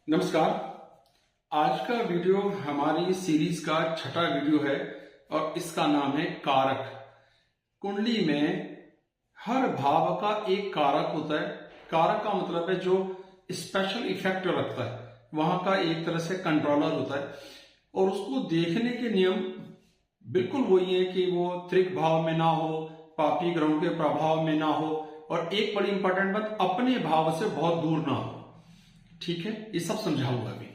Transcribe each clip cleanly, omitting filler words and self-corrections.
नमस्कार। आज का वीडियो हमारी सीरीज का छठा वीडियो है और इसका नाम है कारक। कुंडली में हर भाव का एक कारक होता है। कारक का मतलब है जो स्पेशल इफेक्ट रखता है, वहां का एक तरह से कंट्रोलर होता है और उसको देखने के नियम बिल्कुल वही है कि वो त्रिक भाव में ना हो, पापी ग्रहों के प्रभाव में ना हो और एक बड़ी इंपॉर्टेंट बात, अपने भाव से बहुत दूर ना हो। ठीक है, ये सब समझाऊंगा अभी।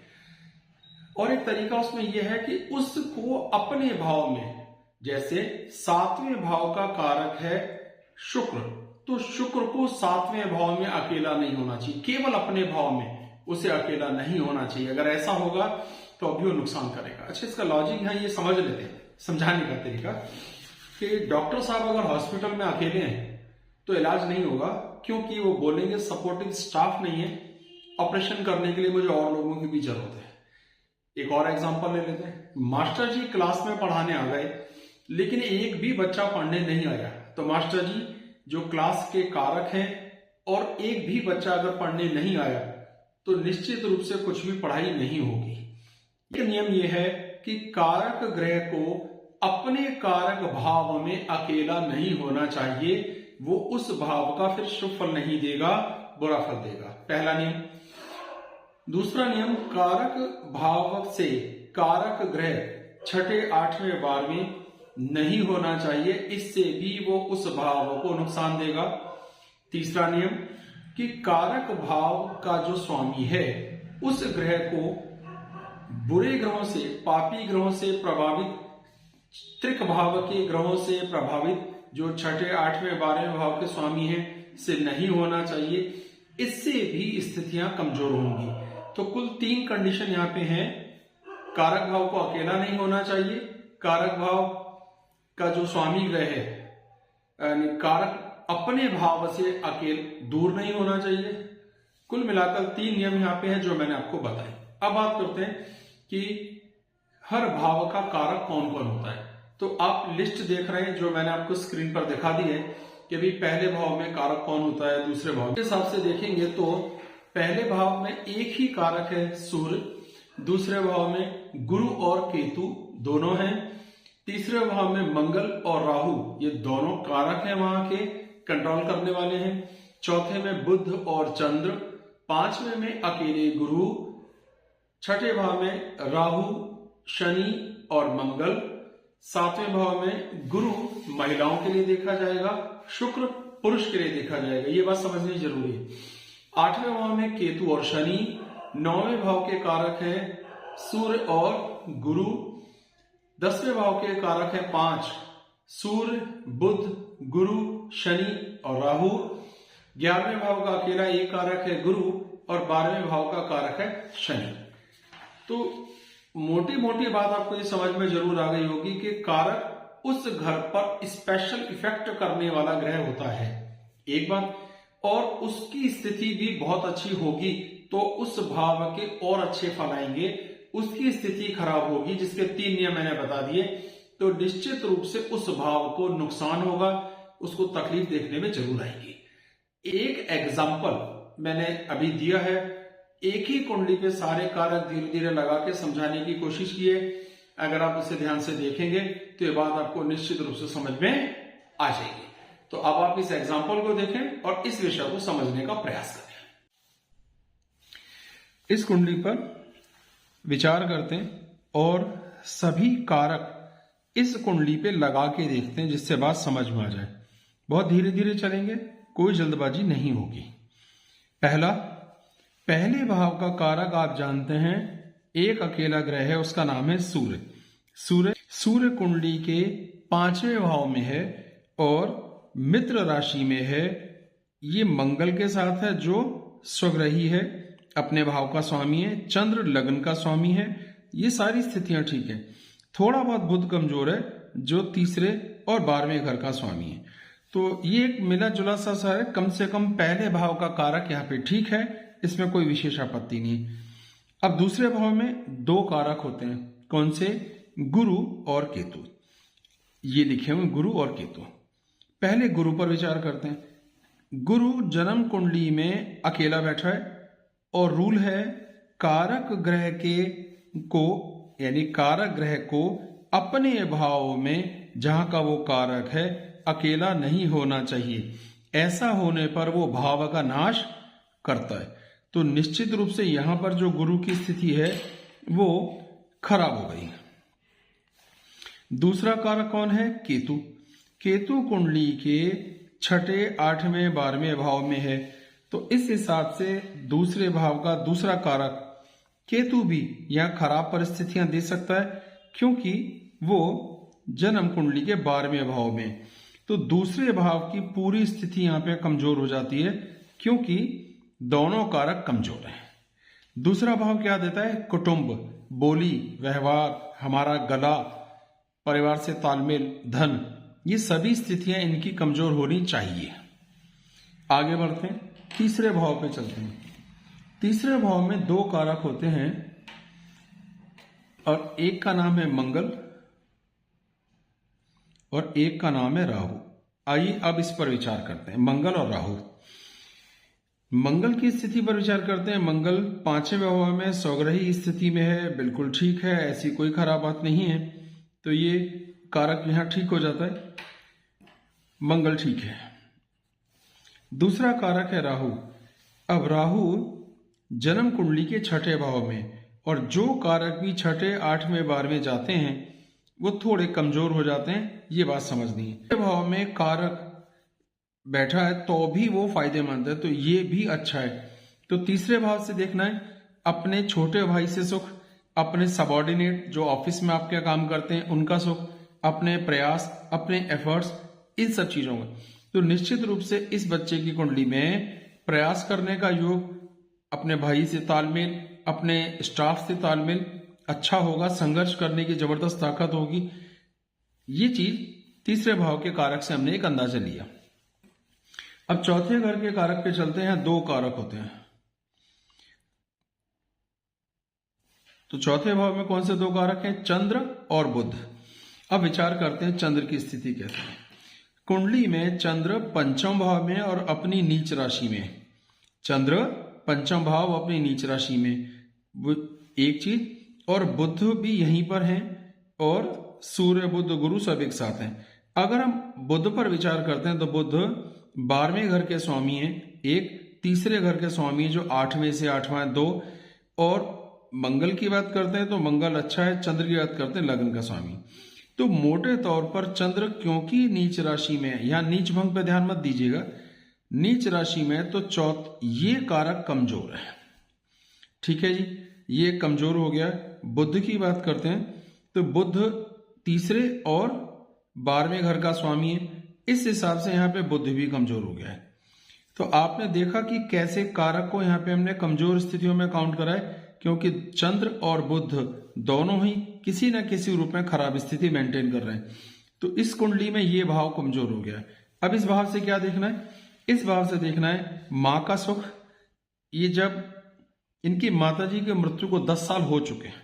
और एक तरीका उसमें यह है कि उसको अपने भाव में, जैसे सातवें भाव का कारक है शुक्र, तो शुक्र को सातवें भाव में अकेला नहीं होना चाहिए, केवल अपने भाव में उसे अकेला नहीं होना चाहिए। अगर ऐसा होगा तो अभी वो नुकसान करेगा। अच्छा, इसका लॉजिक है, ये समझ लेते हैं। समझाने का तरीका कि डॉक्टर साहब अगर हॉस्पिटल में अकेले हैं तो इलाज नहीं होगा, क्योंकि वो बोलेंगे सपोर्टिंग स्टाफ नहीं है, ऑपरेशन करने के लिए मुझे और लोगों की भी जरूरत है। एक और एग्जांपल ले लेते हैं। मास्टर जी क्लास में पढ़ाने आ गए लेकिन एक भी बच्चा पढ़ने नहीं आया, तो मास्टर जी जो क्लास के कारक हैं और एक भी बच्चा अगर पढ़ने नहीं आया तो निश्चित रूप से कुछ भी पढ़ाई नहीं होगी। ये नियम ये है कि कारक ग्रह को अपने कारक भाव में अकेला नहीं होना चाहिए, वो उस भाव का फिर शुभ फल नहीं देगा, बुरा फल देगा। पहला नियम। दूसरा नियम, कारक भाव से कारक ग्रह छठे, आठवें, 12वें नहीं होना चाहिए, इससे भी वो उस भाव को नुकसान देगा। तीसरा नियम कि कारक भाव का जो स्वामी है उस ग्रह को बुरे ग्रहों से, पापी ग्रहों से प्रभावित, त्रिक भाव के ग्रहों से प्रभावित जो छठे, आठवें, 12वें भाव के स्वामी हैं से नहीं होना चाहिए, इससे भी स्थितियां कमजोर होंगी। तो कुल 3 कंडीशन यहां पे हैं। कारक भाव को अकेला नहीं होना चाहिए, कारक भाव का जो स्वामी ग्रह है कारक अपने भाव से अकेले दूर नहीं होना चाहिए। कुल मिलाकर 3 नियम यहां पे हैं जो मैंने आपको बताए। अब बात करते हैं कि हर भाव का कारक कौन कौन होता है। तो आप लिस्ट देख रहे हैं जो मैंने आपको स्क्रीन पर दिखा दी है कि भाई पहले भाव में कारक कौन होता है, दूसरे भाव के हिसाब से देखेंगे तो पहले भाव में एक ही कारक है सूर्य, दूसरे भाव में गुरु और केतु दोनों हैं, तीसरे भाव में मंगल और राहु, ये दोनों कारक हैं, वहां के कंट्रोल करने वाले हैं, चौथे में बुध और चंद्र, पांचवें में अकेले गुरु, छठे भाव में राहु, शनि और मंगल, सातवें भाव में गुरु महिलाओं के लिए देखा जाएगा, शुक्र पुरुष के लिए देखा जाएगा। ये बात समझनी जरूरी है। आठवें भाव में केतु और शनि, नौवें भाव के कारक हैं सूर्य और गुरु, 10वें भाव के कारक हैं 5 सूर्य, बुध, गुरु, शनि और राहु, 11वें भाव का अकेला एक कारक है गुरु और 12वें भाव का कारक है शनि। तो मोटी मोटी बात आपको ये समझ में जरूर आ गई होगी कि कारक उस घर पर स्पेशल इफेक्ट करने वाला ग्रह होता है, एक बात, और उसकी स्थिति भी बहुत अच्छी होगी तो उस भाव के और अच्छे फल आएंगे। उसकी स्थिति खराब होगी, जिसके 3 नियम मैंने बता दिए, तो निश्चित रूप से उस भाव को नुकसान होगा, उसको तकलीफ देखने में जरूर आएगी। एक एग्जाम्पल मैंने अभी दिया है, एक ही कुंडली पे सारे कारक धीरे धीरे लगा के समझाने की कोशिश की है। अगर आप उसे ध्यान से देखेंगे तो ये बात आपको निश्चित रूप से समझ में आ जाएगी। तो अब आप इस एग्जाम्पल को देखें और इस विषय को समझने का प्रयास करें। इस कुंडली पर विचार करते हैं और सभी कारक इस कुंडली पे लगा के देखते हैं, जिससे बात समझ में आ जाए। बहुत धीरे धीरे चलेंगे, कोई जल्दबाजी नहीं होगी। पहला, पहले भाव का कारक आप जानते हैं एक अकेला ग्रह है, उसका नाम है सूर्य। सूर्य कुंडली के 5वें भाव में है और मित्र राशि में है। ये मंगल के साथ है जो स्वग्रही है, अपने भाव का स्वामी है, चंद्र लग्न का स्वामी है। ये सारी स्थितियां ठीक है। थोड़ा बहुत बुध कमजोर है जो तीसरे और 12वें घर का स्वामी है। तो ये एक मिला जुला सा है, कम से कम पहले भाव का कारक यहाँ पे ठीक है, इसमें कोई विशेष आपत्ति नहीं। अब दूसरे भाव में 2 कारक होते हैं, कौन से? गुरु और केतु। ये लिखे हुए गुरु और केतु। पहले गुरु पर विचार करते हैं। गुरु जन्म कुंडली में अकेला बैठा है और रूल है कारक ग्रह को यानी कारक ग्रह को अपने भाव में जहां का वो कारक है अकेला नहीं होना चाहिए। ऐसा होने पर वो भाव का नाश करता है। तो निश्चित रूप से यहां पर जो गुरु की स्थिति है वो खराब हो गई। दूसरा कारक कौन है? केतु। केतु कुंडली के छठे, 8वें, 12वें भाव में है। तो इस हिसाब से दूसरे भाव का दूसरा कारक केतु भी यहां खराब परिस्थितियां दे सकता है, क्योंकि वो जन्म कुंडली के 12वें भाव में। तो दूसरे भाव की पूरी स्थिति यहां पे कमजोर हो जाती है, क्योंकि दोनों कारक कमजोर हैं। दूसरा भाव क्या देता है? कुटुंब, बोली, व्यवहार, हमारा गला, परिवार से तालमेल, धन, ये सभी स्थितियां इनकी कमजोर होनी चाहिए। आगे बढ़ते हैं, तीसरे भाव पे चलते हैं। तीसरे भाव में 2 कारक होते हैं और एक का नाम है मंगल और एक का नाम है राहु। आइए अब इस पर विचार करते हैं, मंगल और राहु। मंगल की स्थिति पर विचार करते हैं। मंगल 5वें भाव में स्वग्रही स्थिति में है, बिल्कुल ठीक है, ऐसी कोई खराब बात नहीं है। तो ये कारक यहां ठीक हो जाता है, मंगल ठीक है। दूसरा कारक है राहु। अब राहु जन्म कुंडली के छठे भाव में, और जो कारक भी छठे, 8वें, 12वें जाते हैं वो थोड़े कमजोर हो जाते हैं, ये बात समझनी है। छठे भाव में कारक बैठा है तो भी वो फायदेमंद है, तो ये भी अच्छा है। तो तीसरे भाव से देखना है अपने छोटे भाई से सुख, अपने सबॉर्डिनेट जो ऑफिस में आपके काम करते हैं उनका सुख, अपने प्रयास, अपने एफर्ट्स, इन सब चीजों का। तो निश्चित रूप से इस बच्चे की कुंडली में प्रयास करने का योग, अपने भाई से तालमेल, अपने स्टाफ से तालमेल अच्छा होगा, संघर्ष करने की जबरदस्त ताकत होगी। ये चीज तीसरे भाव के कारक से हमने एक अंदाजा लिया। अब चौथे घर के कारक पे चलते हैं। 2 कारक होते हैं। तो चौथे भाव में कौन से 2 कारक हैं? चंद्र और बुध। अब विचार करते हैं चंद्र की स्थिति कैसे है। कुंडली में चंद्र 5वें भाव में और अपनी नीच राशि में। चंद्र 5वां भाव अपनी नीच राशि में, वो एक चीज, और बुध भी यहीं पर हैं, और सूर्य, बुध, गुरु सब एक साथ हैं। अगर हम बुध पर विचार करते हैं तो बुध 12वें घर के स्वामी हैं, एक तीसरे घर के स्वामी है जो 8वें से 8वां 2, और मंगल की बात करते हैं तो मंगल अच्छा है, चंद्र की बात करते हैं लग्न का स्वामी। तो मोटे तौर पर चंद्र क्योंकि नीच राशि में है, यहां नीच भंग पर ध्यान मत दीजिएगा, नीच राशि में, तो ये कारक कमजोर है। ठीक है जी, ये कमजोर हो गया। बुध की बात करते हैं तो बुध तीसरे और 12वें घर का स्वामी है, इस हिसाब से यहाँ पे बुध भी कमजोर हो गया है। तो आपने देखा कि कैसे कारक को यहाँ पे हमने कमजोर स्थितियों में काउंट करा है, क्योंकि चंद्र और बुध दोनों ही किसी न किसी रूप में खराब स्थिति मेंटेन कर रहे हैं। तो इस कुंडली में ये भाव कमजोर हो गया है। अब इस भाव से क्या देखना है? इस भाव से देखना है मां का सुख। ये जब इनकी माताजी की मृत्यु को 10 साल हो चुके हैं,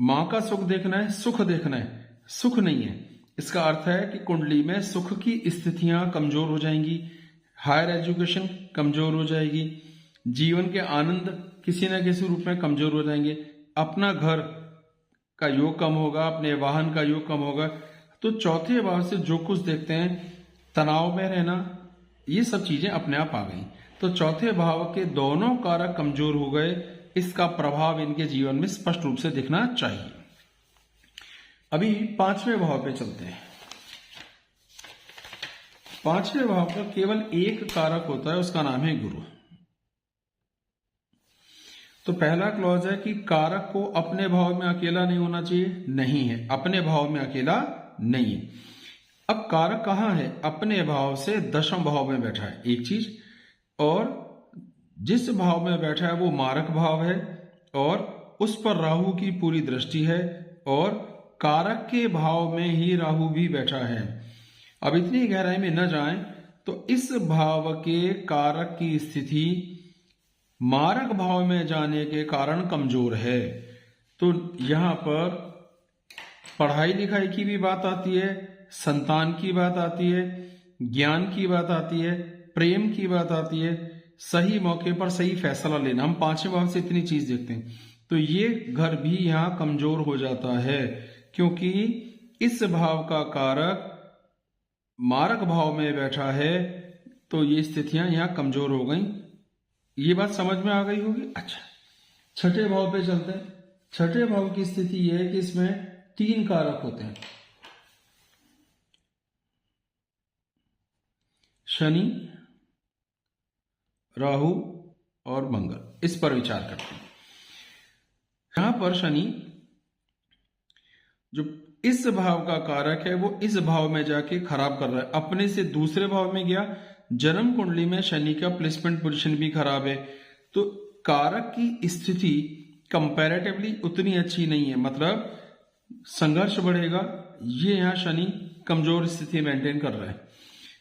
मां का सुख देखना है, सुख देखना है, सुख नहीं है। इसका अर्थ है कि कुंडली में सुख की स्थितियां कमजोर हो जाएंगी, हायर एजुकेशन कमजोर हो जाएगी, जीवन के आनंद किसी न किसी रूप में कमजोर हो जाएंगे, अपना घर का योग कम होगा, अपने वाहन का योग कम होगा। तो चौथे भाव से जो कुछ देखते हैं, तनाव में रहना, ये सब चीजें अपने आप आ गई। तो चौथे भाव के दोनों कारक कमजोर हो गए, इसका प्रभाव इनके जीवन में स्पष्ट रूप से दिखना चाहिए। अभी 5वें भाव पे चलते हैं। 5वें भाव का केवल एक कारक होता है, उसका नाम है गुरु। तो पहला क्लॉज है कि कारक को अपने भाव में अकेला नहीं होना चाहिए, नहीं है, अपने भाव में अकेला नहीं है। अब कारक कहां है? अपने भाव से 10वें भाव में बैठा है, एक चीज, और जिस भाव में बैठा है वो मारक भाव है, और उस पर राहु की पूरी दृष्टि है, और कारक के भाव में ही राहु भी बैठा है। अब इतनी गहराई में न जाएं, तो इस भाव के कारक की स्थिति मारक भाव में जाने के कारण कमजोर है। तो यहां पर पढ़ाई लिखाई की भी बात आती है, संतान की बात आती है, ज्ञान की बात आती है, प्रेम की बात आती है, सही मौके पर सही फैसला लेना, हम पांचवें भाव से इतनी चीज देखते हैं। तो ये घर भी यहां कमजोर हो जाता है, क्योंकि इस भाव का कारक मारक भाव में बैठा है, तो ये स्थितियां यहां कमजोर हो गई। ये बात समझ में आ गई होगी। अच्छा, छठे भाव पे चलते हैं। छठे भाव की स्थिति यह है कि इसमें 3 कारक होते हैं, शनि, राहु और मंगल। इस पर विचार करते हैं। यहां पर शनि जो इस भाव का कारक है वो इस भाव में जाके खराब कर रहा है, अपने से दूसरे भाव में गया। जन्म कुंडली में शनि का प्लेसमेंट पोजीशन भी खराब है, तो कारक की स्थिति कंपैरेटिवली उतनी अच्छी नहीं है, मतलब संघर्ष बढ़ेगा। ये यहां शनि कमजोर स्थिति मेंटेन कर रहा है।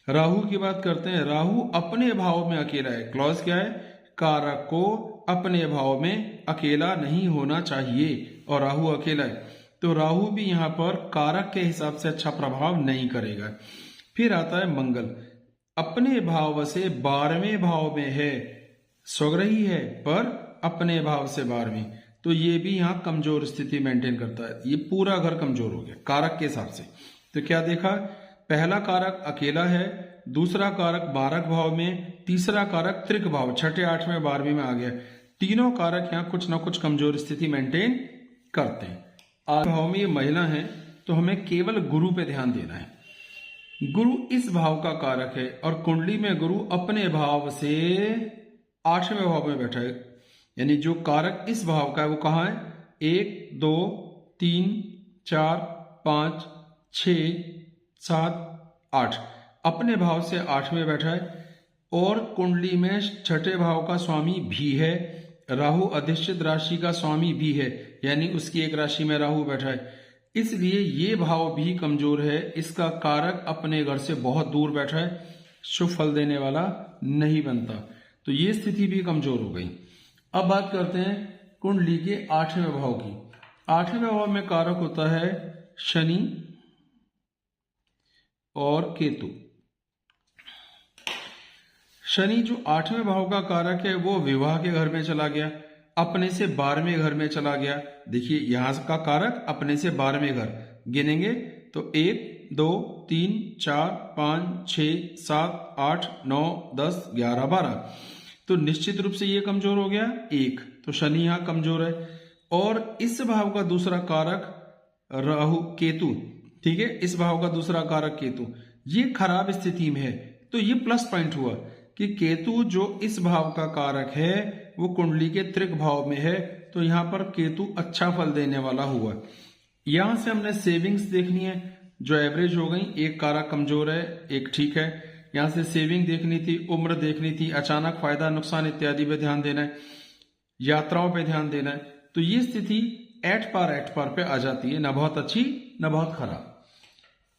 राहु की बात करते हैं। राहु अपने भाव में अकेला है। क्लॉज क्या है? कारक को अपने भाव में अकेला नहीं होना चाहिए, और राहु अकेला है, तो राहु भी यहां पर कारक के हिसाब से अच्छा प्रभाव नहीं करेगा। फिर आता है मंगल, अपने भाव से 12वें भाव में है, स्वग्रही है पर अपने भाव से 12वें, तो ये भी यहां कमजोर स्थिति मेंटेन करता है। ये पूरा घर कमजोर हो गया कारक के हिसाब से। तो क्या देखा? पहला कारक अकेला है, दूसरा कारक मारक भाव में, तीसरा कारक त्रिक भाव, छठे, 8वें, 12वें में आ गया। तीनों कारक यहाँ कुछ ना कुछ कमजोर स्थिति मेंटेन करते हैं। आज भाव में ये महिला है, तो हमें केवल गुरु पे ध्यान देना है। गुरु इस भाव का कारक है, और कुंडली में गुरु अपने भाव से 8वें भाव में बैठा है, यानी जो कारक इस भाव का है वो कहाँ है? 1, 2, 3, 4, 5, 6, 7, 8, अपने भाव से 8वें बैठा है। और कुंडली में छठे भाव का स्वामी भी है, राहु अधिष्ठित राशि का स्वामी भी है, यानी उसकी एक राशि में राहु बैठा है, इसलिए ये भाव भी कमजोर है। इसका कारक अपने घर से बहुत दूर बैठा है, शुभ फल देने वाला नहीं बनता, तो ये स्थिति भी कमजोर हो गई। अब बात करते हैं कुंडली के 8वें भाव की। 8वें भाव में कारक होता है शनि और केतु। शनि जो 8वें भाव का कारक है वो विवाह के घर में चला गया, अपने से 12वें घर में चला गया। देखिए यहां का कारक अपने से 12वें घर गिनेंगे तो 1, 2, 3, 4, 5, 6, 7, 8, 9, 10, 11, 12, तो निश्चित रूप से ये कमजोर हो गया 1, तो शनि यहां कमजोर है। और इस भाव का दूसरा कारक राहु, केतु, ठीक है, इस भाव का दूसरा कारक केतु, ये खराब स्थिति में है, तो ये प्लस पॉइंट हुआ कि केतु जो इस भाव का कारक है वो कुंडली के त्रिक भाव में है, तो यहां पर केतु अच्छा फल देने वाला हुआ। यहां से हमने सेविंग्स देखनी है जो एवरेज हो गई, एक कारक कमजोर है, एक ठीक है। यहां से सेविंग देखनी थी, उम्र देखनी थी, अचानक फायदा नुकसान इत्यादि पे ध्यान देना है, यात्राओं पे ध्यान देना है, तो ये स्थिति एट पार पे आ जाती है, न बहुत अच्छी न बहुत खराब।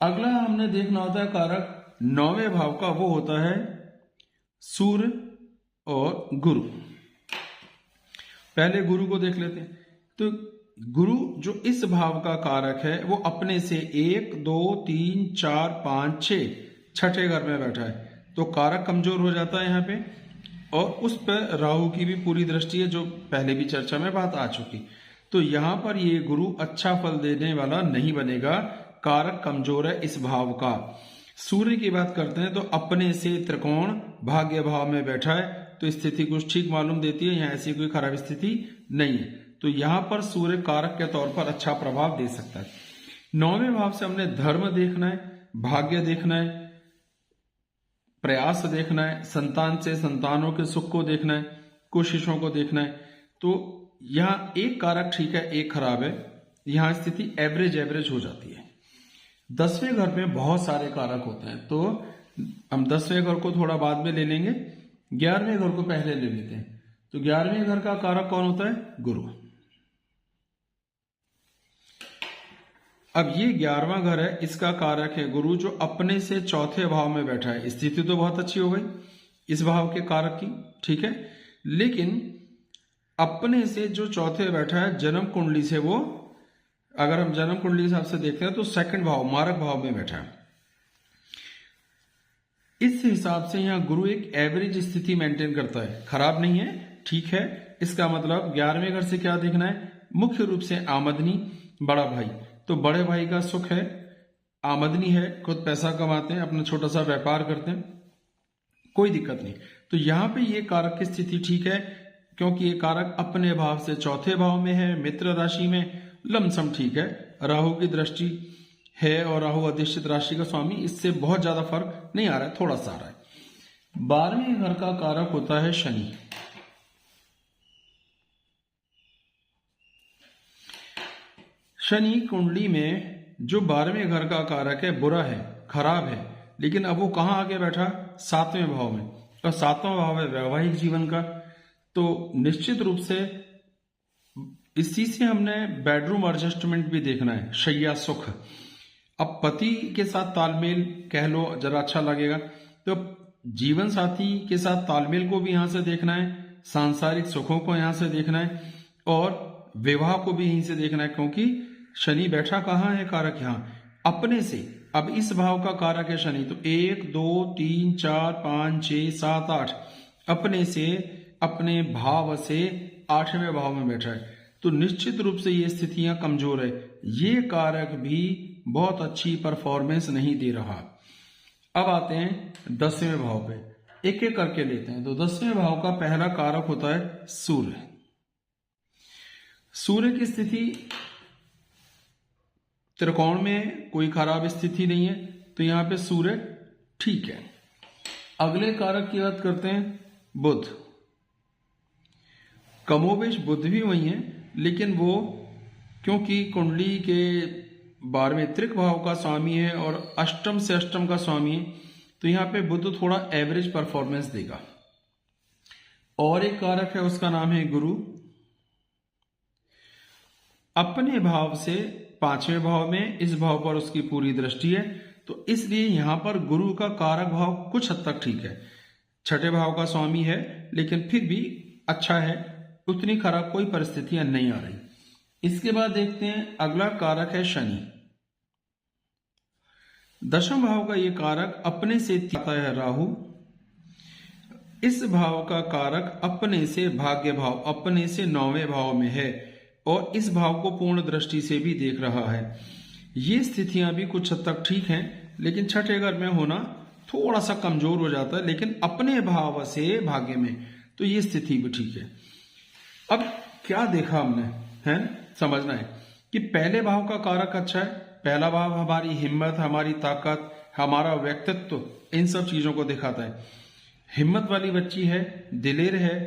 अगला हमने देखना होता है कारक 9वें भाव का, वो होता है सूर्य और गुरु। पहले गुरु को देख लेते हैं। तो गुरु जो इस भाव का कारक है वो अपने से 1, 2, 3, 4, 5, 6 छठे घर में बैठा है, तो कारक कमजोर हो जाता है यहाँ पे। और उस पर राहु की भी पूरी दृष्टि है, जो पहले भी चर्चा में बात आ चुकी। तो यहां पर ये गुरु अच्छा फल देने वाला नहीं बनेगा, कारक कमजोर है इस भाव का। सूर्य की बात करते हैं तो अपने से त्रिकोण भाग्य भाव में बैठा है, तो स्थिति कुछ ठीक मालूम देती है, यहाँ ऐसी कोई खराब स्थिति नहीं है, तो यहां पर सूर्य कारक के तौर पर अच्छा प्रभाव दे सकता है। 9वें भाव से हमने धर्म देखना है, भाग्य देखना है, प्रयास देखना है, संतान से संतानों के सुख को देखना है, कोशिशों को देखना है। तो यहां एक कारक ठीक है, एक खराब है, यहां स्थिति एवरेज हो जाती है। 10वें घर में बहुत सारे कारक होते हैं, तो हम 10वें घर को थोड़ा बाद में ले लेंगे, 11वें घर को पहले ले लेते हैं। तो 11वें घर का कारक कौन होता है? गुरु। अब ये 11वां घर है, इसका कारक है गुरु, जो अपने से चौथे भाव में बैठा है। स्थिति तो बहुत अच्छी हो गई इस भाव के कारक की, ठीक है, लेकिन अपने से जो चौथे बैठा है जन्म कुंडली से, वो अगर हम जन्म कुंडली के हिसाब से देखते हैं तो सेकंड भाव मारक भाव में बैठा है। इस हिसाब से यहाँ गुरु एक एवरेज स्थिति मेंटेन करता है, खराब नहीं है, ठीक है। इसका मतलब 11वें घर से क्या देखना है, मुख्य रूप से आमदनी, बड़ा भाई, तो बड़े भाई का सुख है, आमदनी है, खुद पैसा कमाते हैं, अपना छोटा सा व्यापार करते हैं, कोई दिक्कत नहीं। तो यहाँ पे ये कारक की स्थिति ठीक है, क्योंकि ये कारक अपने भाव से चौथे भाव में है, मित्र राशि में, लमसम ठीक है। राहु की दृष्टि है और राहु अधिष्ठित राशि का स्वामी, इससे बहुत ज्यादा फर्क नहीं आ रहा है, थोड़ा सा आ रहा है। 12वें घर का कारक होता है शनि। शनि कुंडली में जो 12वें घर का कारक है बुरा है, खराब है, लेकिन अब वो कहां आके बैठा, 7वें भाव में, और 7वां भाव है वैवाहिक जीवन का। तो निश्चित रूप से इसी से हमने बेडरूम एडजस्टमेंट भी देखना है, शैया सुख। अब पति के साथ तालमेल कह लो जरा अच्छा लगेगा, तो जीवन साथी के साथ तालमेल को भी यहां से देखना है, सांसारिक सुखों को यहां से देखना है, और विवाह को भी यहीं से देखना है, क्योंकि शनि बैठा कहाँ है, कारक यहाँ अपने से। अब इस भाव का कारक है शनि, तो 1 2 3 4 5 6 7 8 अपने से, अपने भाव से 8वें भाव में बैठा है। तो निश्चित रूप से ये स्थितियां कमजोर है, ये कारक भी बहुत अच्छी परफॉर्मेंस नहीं दे रहा। अब आते हैं 10वें भाव पे, एक एक करके लेते हैं। तो 10वें भाव का पहला कारक होता है सूर्य। सूर्य की स्थिति त्रिकोण में कोई खराब स्थिति नहीं है, तो यहां पे सूर्य ठीक है। अगले कारक की बात करते हैं बुध। कमोबेश बुध भी वही है, लेकिन वो क्योंकि कुंडली के 12वें त्रिक भाव का स्वामी है और अष्टम से अष्टम का स्वामी है, तो यहां पे बुध थोड़ा एवरेज परफॉर्मेंस देगा। और एक कारक है, उसका नाम है गुरु। अपने भाव से 5वें भाव में, इस भाव पर उसकी पूरी दृष्टि है, तो इसलिए यहां पर गुरु का कारक भाव कुछ हद तक ठीक है। 6ठे भाव का स्वामी है, लेकिन फिर भी अच्छा है, उतनी खराब कोई परिस्थितियां नहीं आ रही। इसके बाद देखते हैं अगला कारक है शनि। 10वें भाव का ये कारक अपने से आता है राहु। इस भाव का कारक अपने से भाग्य भाव, अपने से 9वें भाव में है, और इस भाव को पूर्ण दृष्टि से भी देख रहा है। ये स्थितियां भी कुछ हद तक ठीक हैं, लेकिन 6ठे घर में होना थोड़ा सा कमजोर हो जाता है, लेकिन अपने भाव से भाग्य में, तो ये स्थिति भी ठीक है। अब क्या देखा हमने, है समझना है कि पहले भाव का कारक अच्छा है। पहला भाव हमारी हिम्मत, हमारी ताकत, हमारा व्यक्तित्व, इन सब चीजों को दिखाता है। हिम्मत वाली बच्ची है, दिलेर है,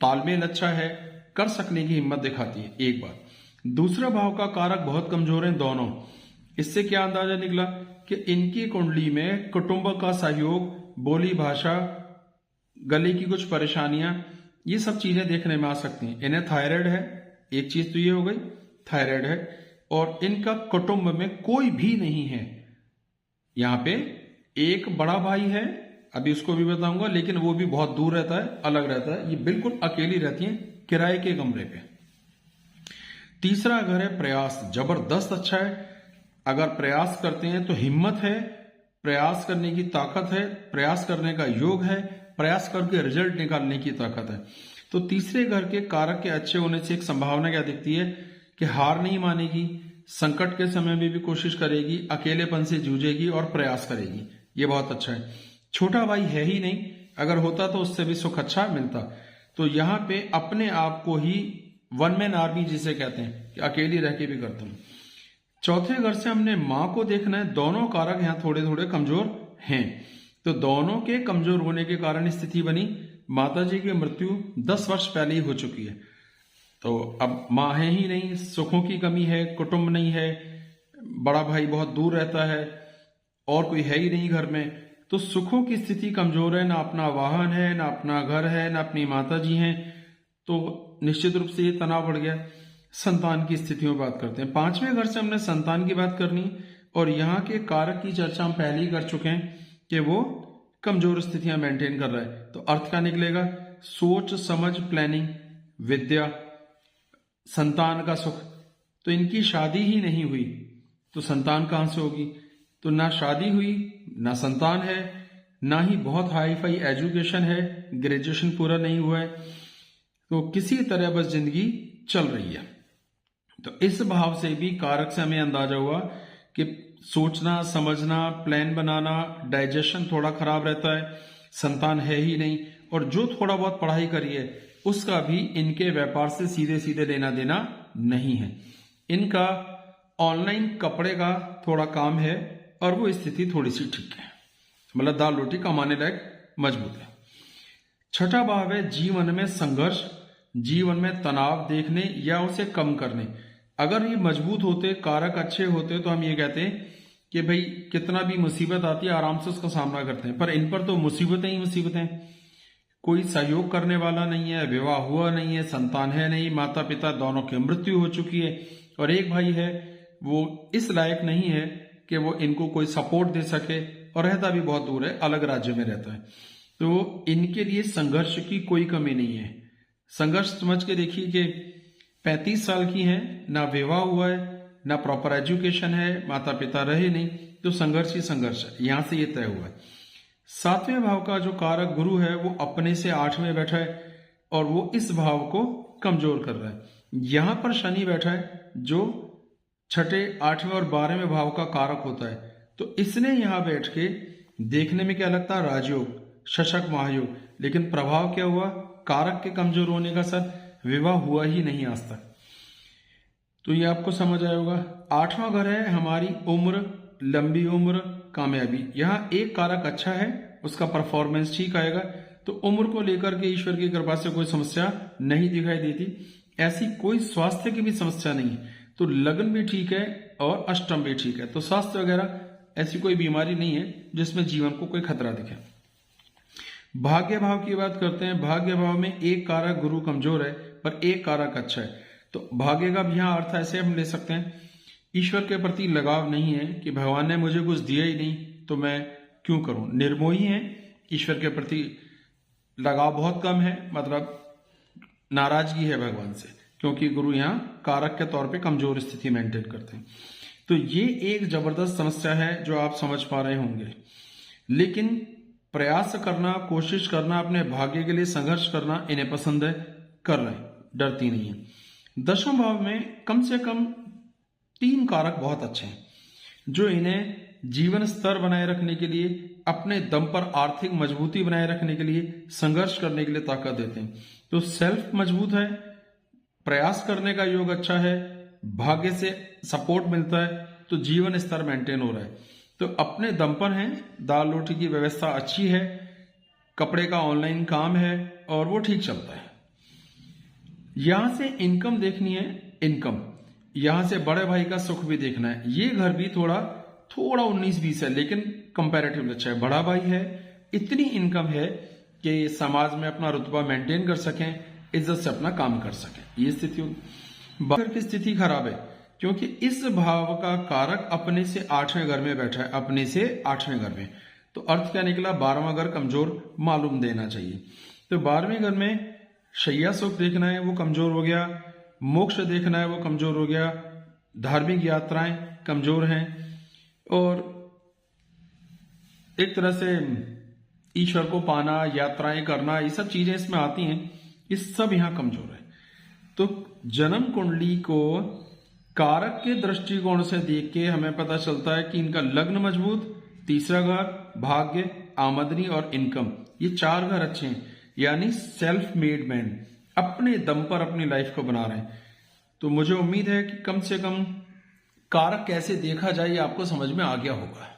तालमेल अच्छा है, कर सकने की हिम्मत दिखाती है, एक बात। दूसरा भाव का कारक बहुत कमजोर है दोनों। इससे क्या अंदाजा निकला कि इनकी कुंडली में कुटुंब का सहयोग, बोली भाषा, गले की कुछ परेशानियां, ये सब चीजें देखने में आ सकती हैं। इन्हें थायराइड है, एक चीज तो ये हो गई, थायराइड है, और इनका कुटुंब में कोई भी नहीं है। यहां पे एक बड़ा भाई है, अभी उसको भी बताऊंगा, लेकिन वो भी बहुत दूर रहता है, अलग रहता है। ये बिल्कुल अकेली रहती है, किराए के कमरे पे। तीसरा घर है प्रयास, जबरदस्त अच्छा है। अगर प्रयास करते हैं तो हिम्मत है, प्रयास करने की ताकत है, प्रयास करने का योग है, प्रयास करके रिजल्ट निकालने की ताकत है। तो तीसरे घर के कारक के अच्छे होने से एक संभावना क्या दिखती है कि हार नहीं मानेगी, संकट के समय में भी कोशिश करेगी, अकेलेपन से जूझेगी और प्रयास करेगी। ये बहुत अच्छा है। छोटा भाई है ही नहीं, अगर होता तो उससे भी सुख अच्छा मिलता। तो यहां पे अपने आप को ही वन मैन आर्मी जिसे कहते हैं कि अकेली रह के भी करता हूं। चौथे घर से हमने मां को देखना है। दोनों कारक यहां थोड़े थोड़े कमजोर हैं, तो दोनों के कमजोर होने के कारण स्थिति बनी माता जी की मृत्यु 10 वर्ष पहले ही हो चुकी है। तो अब मां है ही नहीं, सुखों की कमी है, कुटुंब नहीं है, बड़ा भाई बहुत दूर रहता है, और कोई है ही नहीं घर में, तो सुखों की स्थिति कमजोर है। ना अपना वाहन है, ना अपना घर है, ना अपनी माता जी हैं, तो निश्चित रूप से ये तनाव बढ़ गया। संतान की स्थितियों में बात करते हैं। 5वें घर से हमने संतान की बात करनी, और यहाँ के कारक की चर्चा हम पहले ही कर चुके हैं कि वो कमजोर स्थितियां मेंटेन कर रहा है। तो अर्थ क्या निकलेगा, सोच समझ, प्लानिंग, विद्या, संतान का सुख। तो इनकी शादी ही नहीं हुई, तो संतान कहां से होगी। तो ना शादी हुई, ना संतान है, ना ही बहुत हाई फाई एजुकेशन है, ग्रेजुएशन पूरा नहीं हुआ है, तो किसी तरह बस जिंदगी चल रही है। तो इस भाव से भी कारक से हमें अंदाजा हुआ कि सोचना, समझना, प्लान बनाना, डाइजेशन थोड़ा खराब रहता है, संतान है ही नहीं, और जो थोड़ा बहुत पढ़ाई करी है उसका भी इनके व्यापार से सीधे सीधे लेना देना नहीं है। इनका ऑनलाइन कपड़े का थोड़ा काम है और वो स्थिति थोड़ी सी ठीक है, मतलब दाल रोटी कमाने लायक मजबूत है। छठा भाव है जीवन में संघर्ष, जीवन में तनाव देखने या उसे कम करने। अगर ये मजबूत होते, कारक अच्छे होते, तो हम ये कहते हैं कि भाई कितना भी मुसीबत आती है आराम से उसका सामना करते हैं, पर इन पर तो मुसीबतें ही मुसीबतें। कोई सहयोग करने वाला नहीं है, विवाह हुआ नहीं है, संतान है नहीं, माता पिता दोनों की मृत्यु हो चुकी है, और एक भाई है वो इस लायक नहीं है कि वो इनको कोई सपोर्ट दे सके, और रहता भी बहुत दूर है, अलग राज्य में रहता है। तो इनके लिए संघर्ष की कोई कमी नहीं है। संघर्ष समझ के देखिए कि 35 साल की हैं, ना विवाह हुआ है, ना प्रॉपर एजुकेशन है, माता पिता रहे नहीं, तो संघर्ष ही संघर्ष है, यहां से ये तय हुआ है। 7वें भाव का जो कारक गुरु है वो अपने से 8वें बैठा है और वो इस भाव को कमजोर कर रहा है। यहां पर शनि बैठा है जो 6ठे, 8वें और 12वें भाव का कारक होता है, तो इसने यहां बैठ के देखने में क्या लगता है, राजयोग, शशक महायोग, लेकिन प्रभाव क्या हुआ, कारक के कमजोर होने का सर विवाह हुआ ही नहीं आज तक। तो ये आपको समझ आया होगा। 8वां घर है हमारी उम्र, लंबी उम्र, कामयाबी। यहाँ एक कारक अच्छा है, उसका परफॉर्मेंस ठीक आएगा, तो उम्र को लेकर के ईश्वर की कृपा से कोई समस्या नहीं दिखाई देती, ऐसी कोई स्वास्थ्य की भी समस्या नहीं है। तो लग्न भी ठीक है और अष्टम भी ठीक है, तो स्वास्थ्य वगैरह ऐसी कोई बीमारी नहीं है जिसमें जीवन को कोई खतरा दिखे। भाग्य भाव की बात करते हैं। भाग्य भाव में एक कारक गुरु कमजोर है पर एक कारक अच्छा है, तो भाग्य का भी यहाँ अर्थ ऐसे हम ले सकते हैं, ईश्वर के प्रति लगाव नहीं है कि भगवान ने मुझे कुछ दिया ही नहीं तो मैं क्यों करूं, निर्मोही है, ईश्वर के प्रति लगाव बहुत कम है, मतलब नाराजगी है भगवान से, क्योंकि गुरु यहाँ कारक के तौर पे कमजोर स्थिति मेंटेन करते हैं। तो ये एक जबरदस्त समस्या है जो आप समझ पा रहे होंगे, लेकिन प्रयास करना, कोशिश करना, अपने भाग्य के लिए संघर्ष करना इन्हें पसंद है, कर रहे हैं, डरती नहीं है। 10वें भाव में कम से कम 3 कारक बहुत अच्छे हैं जो इन्हें जीवन स्तर बनाए रखने के लिए, अपने दम पर आर्थिक मजबूती बनाए रखने के लिए, संघर्ष करने के लिए ताकत देते हैं। तो सेल्फ मजबूत है, प्रयास करने का योग अच्छा है, भाग्य से सपोर्ट मिलता है, तो जीवन स्तर मेंटेन हो रहा है, तो अपने दम पर हैं, दाल रोटी की व्यवस्था अच्छी है, कपड़े का ऑनलाइन काम है और वो ठीक चलता है। यहां से इनकम देखनी है, इनकम, यहां से बड़े भाई का सुख भी देखना है। ये घर भी थोड़ा 19-20 है, लेकिन कंपैरेटिवली अच्छा है, बड़ा भाई है, इतनी इनकम है कि समाज में अपना रुतबा मेंटेन कर सकें, इज्जत से अपना काम कर सकें, ये स्थिति होगी। घर की स्थिति खराब है क्योंकि इस भाव का कारक अपने से 8वें घर में बैठा है, अपने से 8वें घर में, तो अर्थ क्या निकला, 12वां घर कमजोर मालूम देना चाहिए। तो 12वें घर में शैया सुख देखना है, वो कमजोर हो गया, मोक्ष देखना है, वो कमजोर हो गया, धार्मिक यात्राएं कमजोर हैं, और एक तरह से ईश्वर को पाना, यात्राएं करना, ये सब चीजें इसमें आती हैं, ये सब यहां कमजोर है। तो जन्म कुंडली को कारक के दृष्टिकोण से देख के हमें पता चलता है कि इनका लग्न मजबूत, तीसरा घर, भाग्य, आमदनी और इनकम, ये 4 घर अच्छे हैं, यानी सेल्फ मेड मैन, अपने दम पर अपनी लाइफ को बना रहे हैं। तो मुझे उम्मीद है कि कम से कम कारक कैसे देखा जाए ये आपको समझ में आ गया होगा।